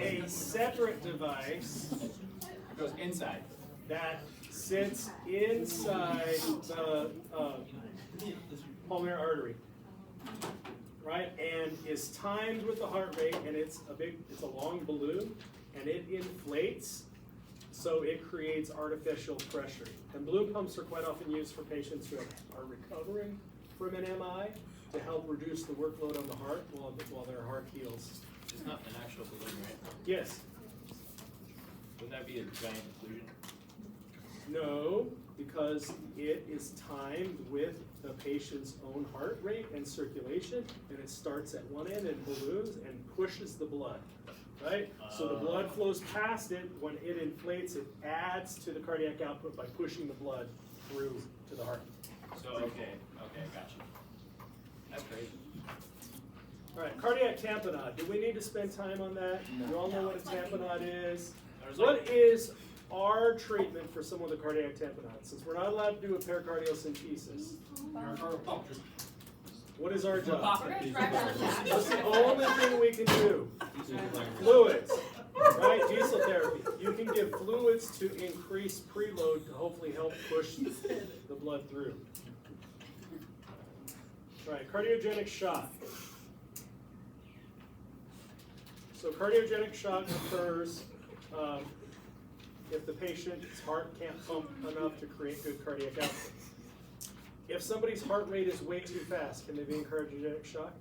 a separate device It goes inside. that sits inside the pulmonary artery, right? And is timed with the heart rate, and it's a long balloon, and it inflates, so it creates artificial pressure. And balloon pumps are quite often used for patients who are recovering from an MI to help reduce the workload on the heart while their heart heals. It's not an actual balloon, right? Yes. Would that be a giant occlusion? No, because it is timed with the patient's own heart rate and circulation, and it starts at one end and balloons and pushes the blood, right? So the blood flows past it. When it inflates, it adds to the cardiac output by pushing the blood through to the heart. So, okay, gotcha. That's crazy. All right, cardiac tamponade. Do we need to spend time on that? You all know what a tamponade is. There's What is our treatment for someone with a cardiac tamponade? Since we're not allowed to do a pericardiocentesis, what is our job? That's the only thing we can do. Fluids, right? Diesel therapy. You can give fluids to increase preload to hopefully help push the blood through. All right, cardiogenic shock. So cardiogenic shock occurs if the patient's heart can't pump enough to create good cardiac output. If somebody's heart rate is way too fast, can they be in cardiogenic shock?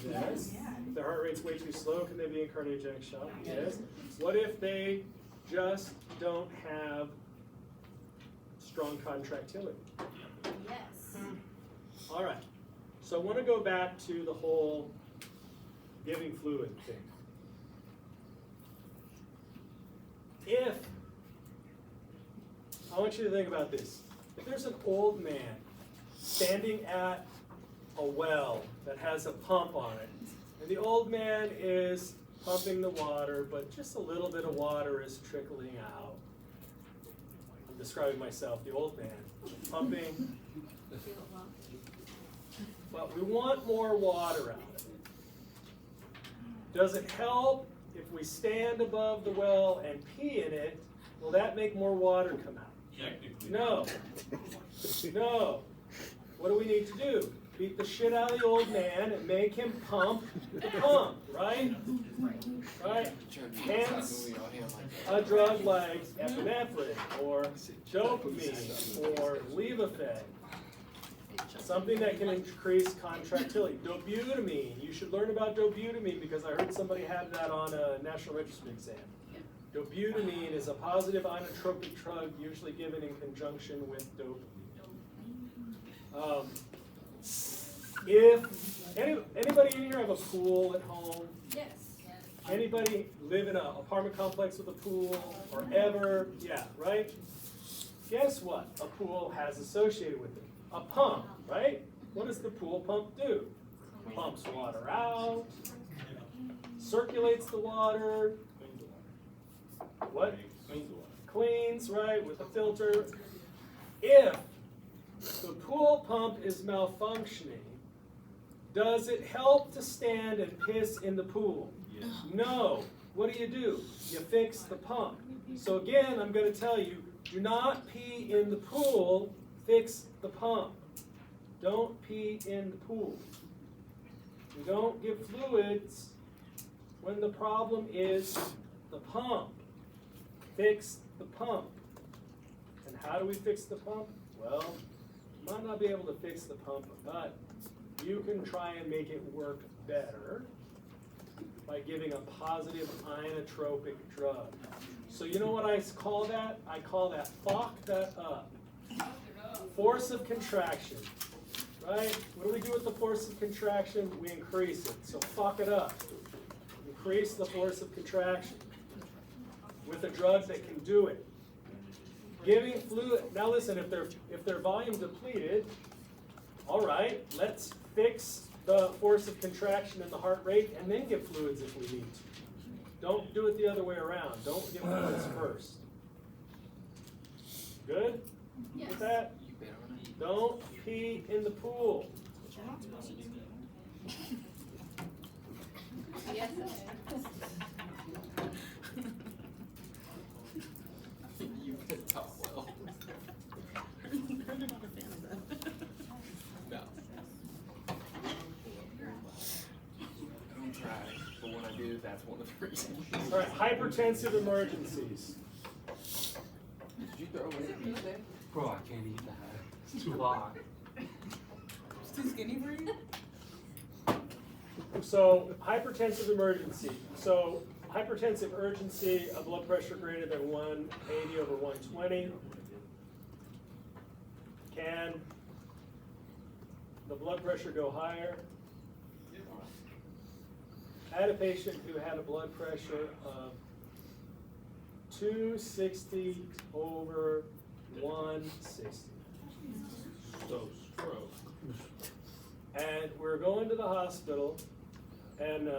Yes. If their heart rate's way too slow, can they be in cardiogenic shock? Yes. What if they just don't have strong contractility? Yes. All right. So I want to go back to the whole giving fluid thing. I want you to think about this. If there's an old man standing at a well that has a pump on it, and the old man is pumping the water, but just a little bit of water is trickling out. I'm describing myself, the old man, pumping, but we want more water out of it. Does it help if we stand above the well and pee in it? Will that make more water come out? Technically. No. No. What do we need to do? Beat the shit out of the old man and make him pump the pump, right? Right? Hence, a drug like epinephrine or dopamine or Levophed. Something that can increase contractility. Dobutamine. You should learn about dobutamine because I heard somebody had that on a National Register exam. Dobutamine is a positive inotropic drug usually given in conjunction with dopamine. If anybody in here have a pool at home? Yes. Anybody live in an apartment complex with a pool or ever? Yeah, right? Guess what? A pool has associated with it. A pump, right? What does the pool pump do? Pumps water out, circulates the water. What? Cleans, right, with a filter. If the pool pump is malfunctioning, does it help to stand and piss in the pool? Yes. No. What do? You fix the pump. So again, I'm going to tell you, do not pee in the pool, fix the pump. Don't pee in the pool. You don't give fluids when the problem is the pump. Fix the pump. And how do we fix the pump? Well, you might not be able to fix the pump, but you can try and make it work better by giving a positive inotropic drug. So you know what I call that? I call that fuck that up. Force of contraction, right? What do we do with the force of contraction? We increase it. So fuck it up. Increase the force of contraction with a drug that can do it. Giving fluid. Now listen, if they're volume depleted, all right, let's fix the force of contraction and the heart rate, and then give fluids if we need to. Don't do it the other way around. Don't give fluids first. Good? Yes. With that? Don't pee in the pool. Yes. That's one of the reasons. All right, hypertensive emergencies. Did you throw away the beef steak? Bro, I can't eat that. It's too hot. It's too skinny for you? So hypertensive emergency. So hypertensive urgency, a blood pressure greater than 180 over 120. Can the blood pressure go higher? I had a patient who had a blood pressure of 260 over 160. So stroke. And we're going to the hospital, and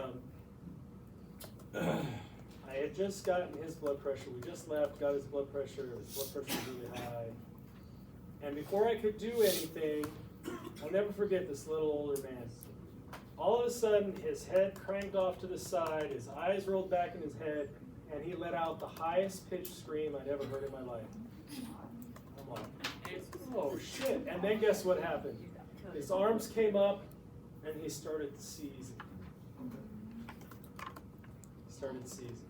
I had just gotten his blood pressure. We just left, got his blood pressure. His blood pressure was really high. And before I could do anything, I'll never forget this little older man. All of a sudden, his head cranked off to the side, his eyes rolled back in his head, and he let out the highest pitched scream I'd ever heard in my life. I'm like, oh shit. And then guess what happened? His arms came up, and he started seizing.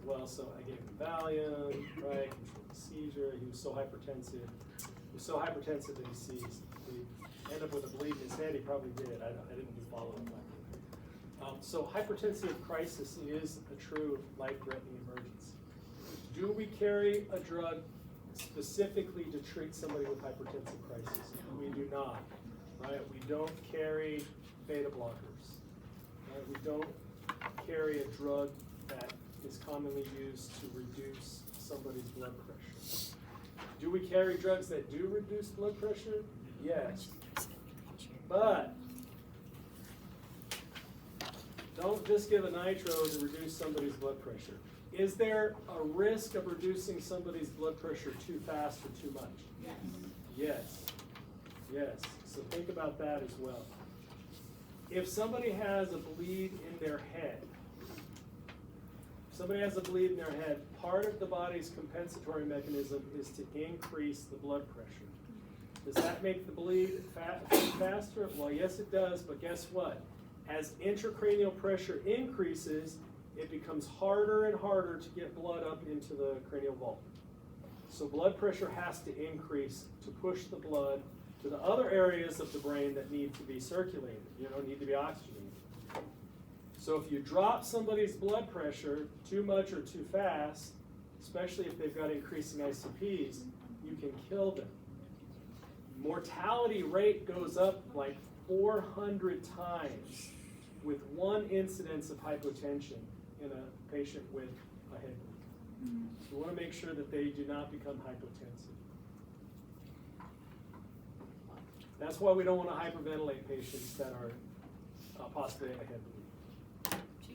Well, so I gave him Valium, right, controlled the seizure. He was so hypertensive. He was so hypertensive that he seized. He ended up with a bleed in his head. He probably did. I didn't do follow-up. So hypertensive crisis is a true life-threatening emergency. Do we carry a drug specifically to treat somebody with hypertensive crisis? We do not, right? We don't carry beta blockers. Right? We don't carry a drug that is commonly used to reduce somebody's blood pressure. Do we carry drugs that do reduce blood pressure? Yes. But don't just give a nitro to reduce somebody's blood pressure. Is there a risk of reducing somebody's blood pressure too fast or too much? Yes. Yes. Yes. So think about that as well. If somebody has a bleed in their head, part of the body's compensatory mechanism is to increase the blood pressure. Does that make the bleed faster? Well, yes it does, but guess what? As intracranial pressure increases, it becomes harder and harder to get blood up into the cranial vault. So blood pressure has to increase to push the blood to the other areas of the brain that need to be circulated, need to be oxygenated. So if you drop somebody's blood pressure too much or too fast, especially if they've got increasing ICPs, you can kill them. Mortality rate goes up like 400 times with one incidence of hypotension in a patient with a head bleed. So we want to make sure that they do not become hypotensive. That's why we don't want to hyperventilate patients that are possibly have a head bleed.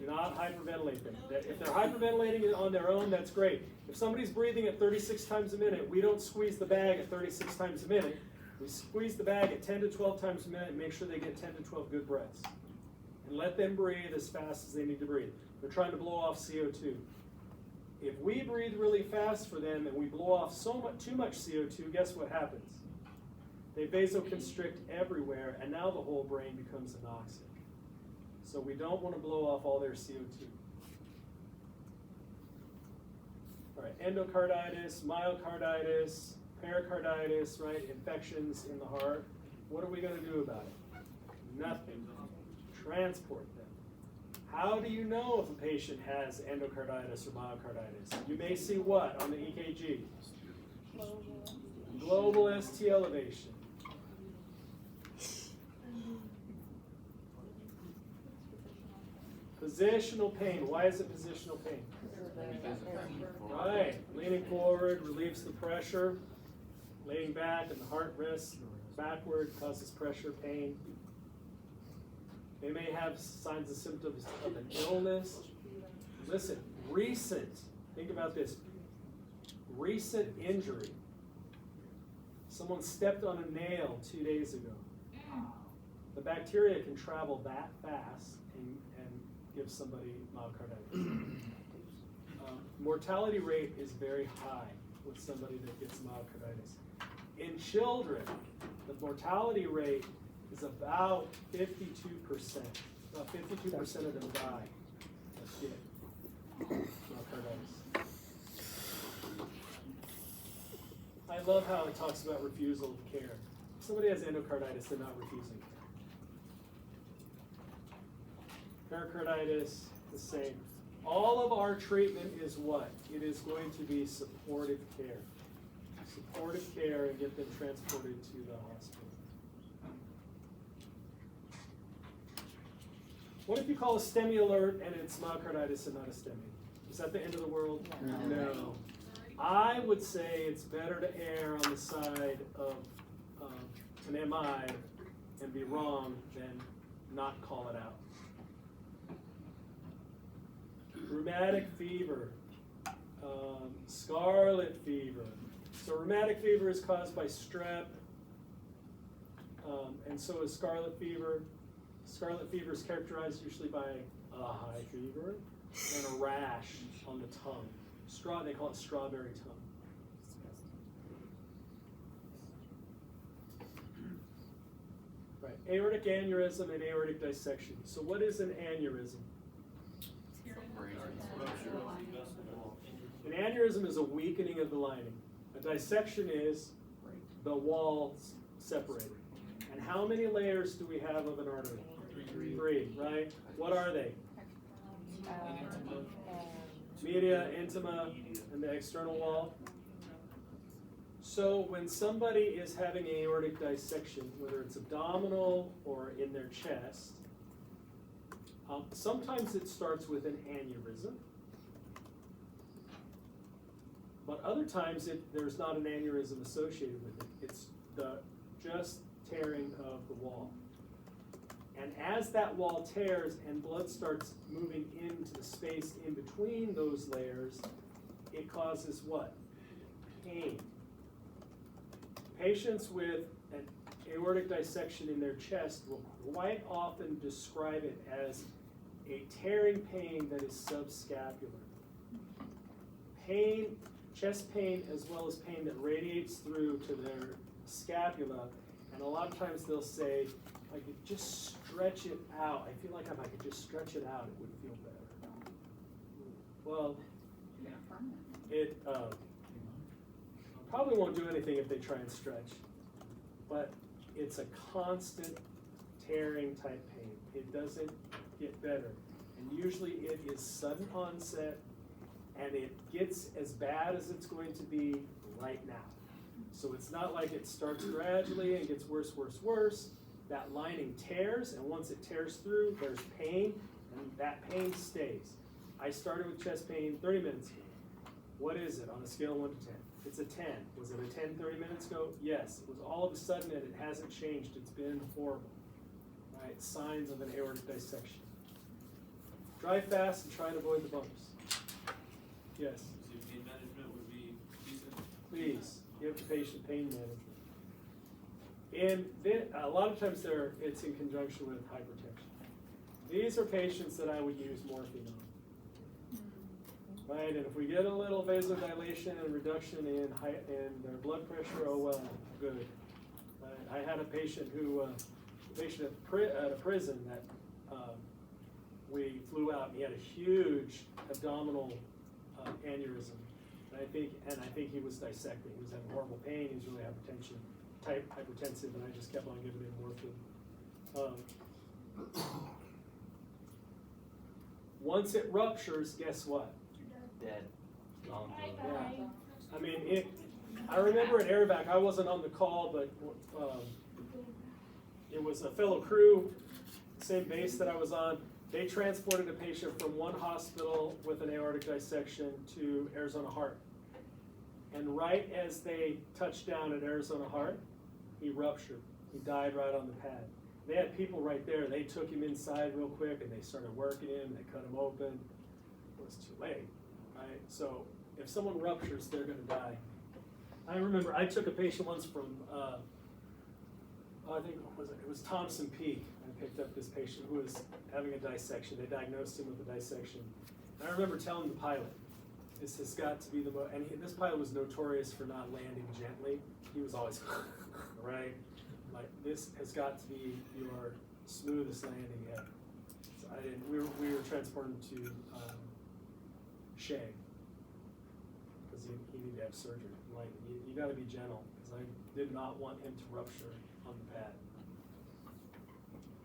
Do not hyperventilate them. If they're hyperventilating on their own, that's great. If somebody's breathing at 36 times a minute, we don't squeeze the bag at 36 times a minute. We squeeze the bag at 10 to 12 times a minute and make sure they get 10 to 12 good breaths. And let them breathe as fast as they need to breathe. They're trying to blow off CO2. If we breathe really fast for them and we blow off too much CO2, guess what happens? They vasoconstrict everywhere, and now the whole brain becomes anoxic. So we don't want to blow off all their CO2. All right, endocarditis, myocarditis, pericarditis, right? Infections in the heart. What are we going to do about it? Nothing. Transport them. How do you know if a patient has endocarditis or myocarditis? You may see what on the EKG? Global ST elevation. Positional pain. Why is it positional pain? Right. Leaning forward relieves the pressure. Laying back and the heart rests backward causes pressure, pain. They may have signs and symptoms of an illness. Listen, think about this. Recent injury. Someone stepped on a nail 2 days ago. The bacteria can travel that fast and give somebody myocarditis. Mortality rate is very high with somebody that gets myocarditis. In children, the mortality rate is about 52%. About 52% of them die. That's it. myocarditis. I love how it talks about refusal of care. If somebody has endocarditis, they're not refusing care. Pericarditis, the same. All of our treatment is what? It is going to be supportive care. Supportive care and get them transported to the hospital. What if you call a STEMI alert and it's myocarditis and not a STEMI? Is that the end of the world? No. I would say it's better to err on the side of an MI and be wrong than not call it out. Rheumatic fever, scarlet fever. So rheumatic fever is caused by strep, and so is scarlet fever. Scarlet fever is characterized usually by a high fever and a rash on the tongue. They call it strawberry tongue. Right, aortic aneurysm and aortic dissection. So what is an aneurysm? An aneurysm is a weakening of the lining. A dissection is the walls separated. And how many layers do we have of an artery? Three, right? What are they? Media, intima, and the external wall. So when somebody is having aortic dissection, whether it's abdominal or in their chest, sometimes it starts with an aneurysm, but other times there's not an aneurysm associated with it. It's the just tearing of the wall. And as that wall tears and blood starts moving into the space in between those layers, it causes what? Pain. Patients with an aortic dissection in their chest will quite often describe it as a tearing pain that is subscapular. Pain, chest pain, as well as pain that radiates through to their scapula, and a lot of times they'll say, I could just stretch it out. I feel like if I could just stretch it out, it would feel better. Well, it probably won't do anything if they try and stretch, but it's a constant tearing type pain. It doesn't get better. And usually it is sudden onset, and it gets as bad as it's going to be right now. So it's not like it starts gradually and gets worse, worse, worse. That lining tears, and once it tears through, there's pain, and that pain stays. I started with chest pain 30 minutes ago. What is it on a scale of 1 to 10? It's a 10. Was it a 10 30 minutes ago? Yes. It was all of a sudden, and it hasn't changed. It's been horrible. Right? Signs of an aortic dissection. Drive fast and try and avoid the bumps. Yes? So pain management would be decent? Please, give the patient pain management. And then, a lot of times it's in conjunction with hypertension. These are patients that I would use morphine on. Right, and if we get a little vasodilation and reduction in their blood pressure, oh well, good. I had a patient at a prison that we flew out, and he had a huge abdominal aneurysm. And I think he was dissecting. He was having horrible pain. He was really hypertensive, and I just kept on giving him morphine. Once it ruptures, guess what? Dead. Yeah. I mean, I remember at Airvac, I wasn't on the call, but it was a fellow crew, same base that I was on. They transported a patient from one hospital with an aortic dissection to Arizona Heart. And right as they touched down at Arizona Heart, he ruptured. He died right on the pad. They had people right there. They took him inside real quick, and they started working him. They cut him open. It was too late, right? So if someone ruptures, they're going to die. I remember I took a patient once from, I think it was Thompson Peak. I picked up this patient who was having a dissection. They diagnosed him with a dissection. And I remember telling the pilot, this has got to be the most, and this pilot was notorious for not landing gently. He was always, right? Like, this has got to be your smoothest landing yet. So we were transporting to Shay, because he needed to have surgery. I'm like, you got to be gentle, because I did not want him to rupture on the pad.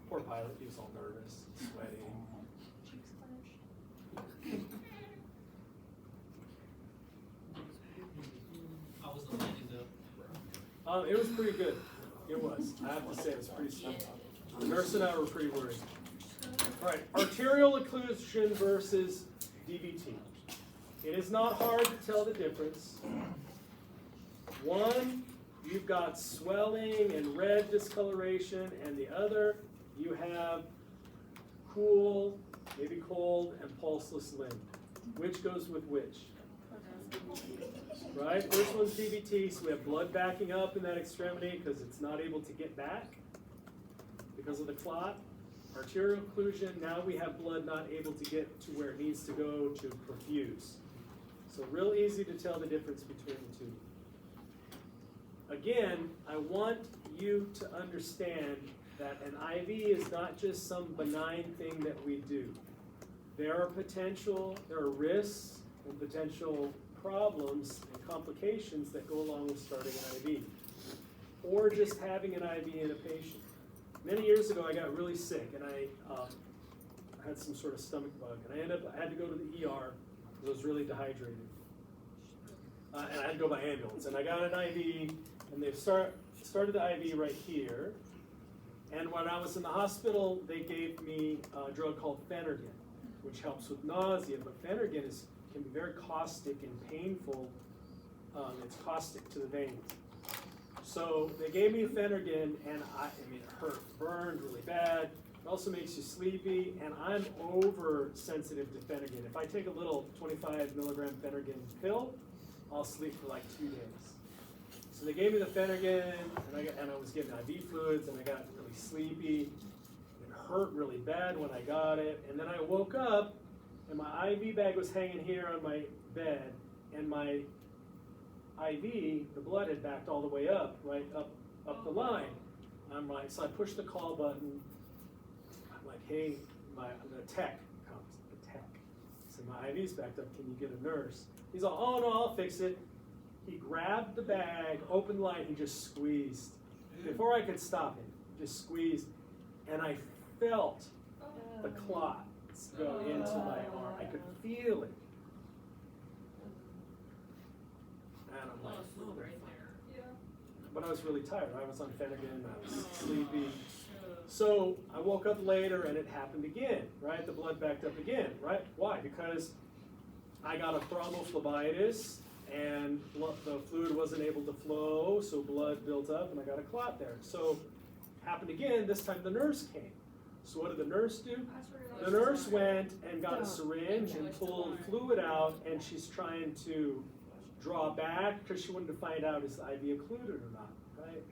Poor pilot, he was all nervous, sweating. How was the landing though? It was pretty good. It was. I have to say, it was pretty smooth. The nurse and I were pretty worried. All right, arterial occlusion versus DVT. It is not hard to tell the difference. One, you've got swelling and red discoloration, and the other, you have cool, maybe cold, and pulseless limb. Which goes with which? Right? First one's DVT, so we have blood backing up in that extremity because it's not able to get back because of the clot. Arterial occlusion, now we have blood not able to get to where it needs to go to perfuse. So real easy to tell the difference between the two. Again, I want you to understand that an IV is not just some benign thing that we do. There are risks and potential problems and complications that go along with starting an IV, or just having an IV in a patient. Many years ago, I got really sick, and I had some sort of stomach bug, and I had to go to the ER because I was really dehydrated. And I had to go by ambulance, and I got an IV, and they started the IV right here. And when I was in the hospital, they gave me a drug called Phenergan, which helps with nausea, but Phenergan can be very caustic and painful. It's caustic to the veins. So they gave me Phenergan, and I mean, it hurt, burned really bad. It also makes you sleepy, and I'm oversensitive to Phenergan. If I take a little 25 milligram Phenergan pill, I'll sleep for like 2 days. So they gave me the Phenergan, and I was getting IV fluids, and I got really sleepy. It hurt really bad when I got it, and then I woke up, and my IV bag was hanging here on my bed, and my IV, the blood had backed all the way up, right up the line. I'm like, so I push the call button. I'm like, hey, the tech comes, the tech. So my IV's backed up. Can you get a nurse? He's like, oh no, I'll fix it. He grabbed the bag, opened the line, he just squeezed. Before I could stop him, just squeezed, and I felt the clot go into my arm. I could feel it. And I'm like, but I was really tired. I was on Phenergan, I was sleepy. So I woke up later and it happened again, right? The blood backed up again, right? Why? Because I got a thrombophlebitis and the fluid wasn't able to flow, so blood built up and I got a clot there. So happened again, this time the nurse came. So what did the nurse do? The nurse went and got a syringe and pulled fluid out, and she's trying to draw back because she wanted to find out is the IV occluded or not, right?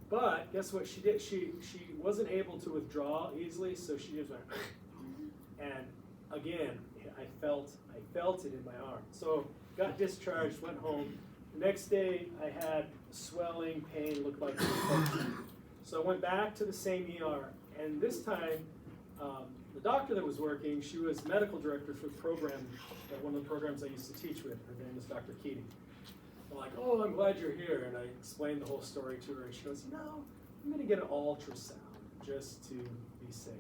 But guess what she did? She wasn't able to withdraw easily, so she just went, and again, I felt it in my arm. So got discharged, went home. The next day I had swelling, pain, looked like infection. So I went back to the same ER, and this time the doctor that was working, she was medical director for the program, one of the programs I used to teach with. Her name was Dr. Keating. I'm like, oh, I'm glad you're here. And I explained the whole story to her, and she goes, no, I'm going to get an ultrasound just to be safe.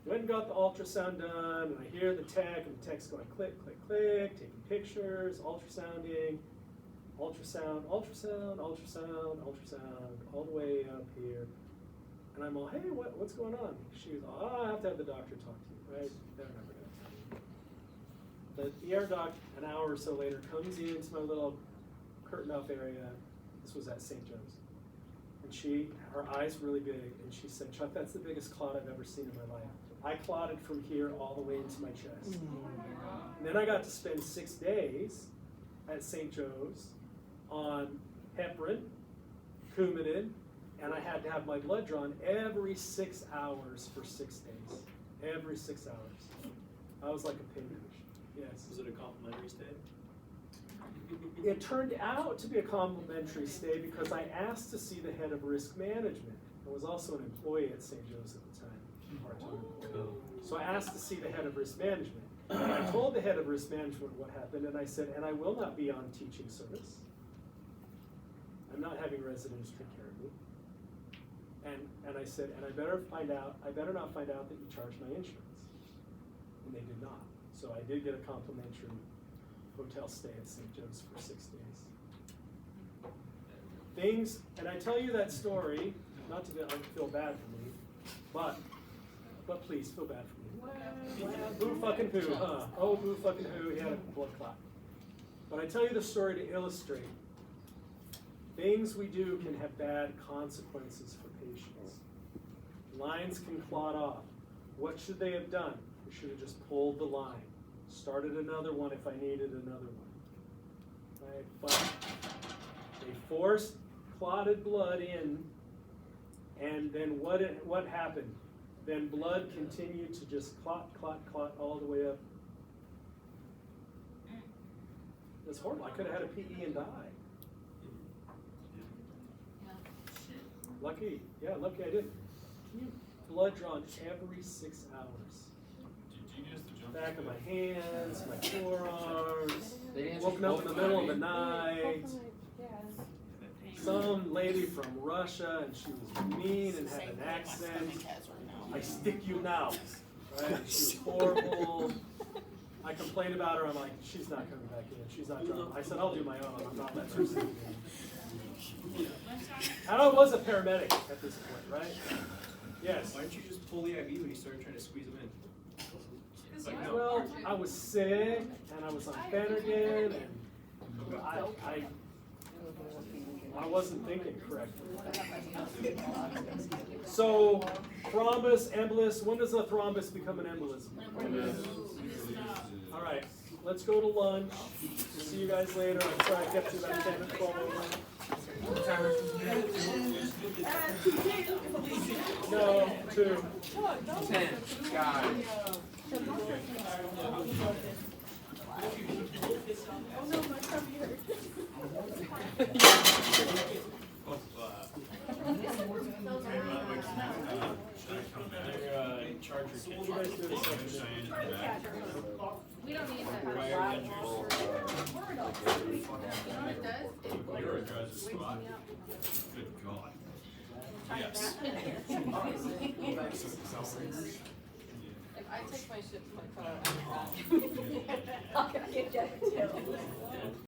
Went and got the ultrasound done, and I hear the tech, and the tech's going click, click, click, taking pictures, ultrasounding, ultrasound, ultrasound, ultrasound, ultrasound, all the way up here. And I'm all, hey, what's going on? She was all, oh, I have to have the doctor talk to you, right? They're never going to tell you. The ER doc, an hour or so later, comes into my little curtain-off area. This was at St. Joe's. And her eyes really big, and she said, Chuck, that's the biggest clot I've ever seen in my life. I clotted from here all the way into my chest. And then I got to spend 6 days at St. Joe's on heparin, Coumadin, and I had to have my blood drawn every 6 hours for 6 days. Every 6 hours. I was like a pinfish. Yes. Was it a complimentary stay? It turned out to be a complimentary stay because I asked to see the head of risk management. I was also an employee at St. Joe's at the time, part-time employee. So I asked to see the head of risk management. And I told the head of risk management what happened, and I said, and I will not be on teaching service. I'm not having residents take care of me. And I said, and I better not find out that you charged my insurance. And they did not. So I did get a complimentary hotel stay at St. Joe's for 6 days. Things, and I tell you that story, not to feel bad for me, but please feel bad for me. Boo fucking who, huh? Oh, boo fucking who, he had a blood clot. But I tell you the story to illustrate things we do can have bad consequences for patients. Lines can clot off. What should they have done? They should have just pulled the line. Started another one if I needed another one. Right? But they forced clotted blood in, and then what happened? Then blood continued to just clot all the way up. It's horrible. I could have had a PE and died. Lucky I didn't. Blood drawn every 6 hours. Did you use the jump? Back of my hands, my forearms. They answered Woken up in the both middle of the mine. night. Some lady from Russia, and she was mean and had an accent. I stick you now. Right? She was horrible. I complained about her. I'm like, she's not coming back in. She's not drunk. I said, I'll do my own. I'm not that person again. And I was a paramedic at this point, right? Yes. Why didn't you just pull the IV when you started trying to squeeze them in? Like, no. Well, I was sick, and I was on Phenergan, and I wasn't thinking correctly. So, thrombus, embolus, when does a thrombus become an embolism? All right, let's go to lunch. See you guys later. I'm sorry I kept you about 10 or 12 over. No, 2. 10. God. Charger So what do you guys do this afternoon? We don't need that. Prior injuries. You know what it does? You're a judge's spot. Good God. Yes. If I take my shit to my car, I'm back. I'll get you too.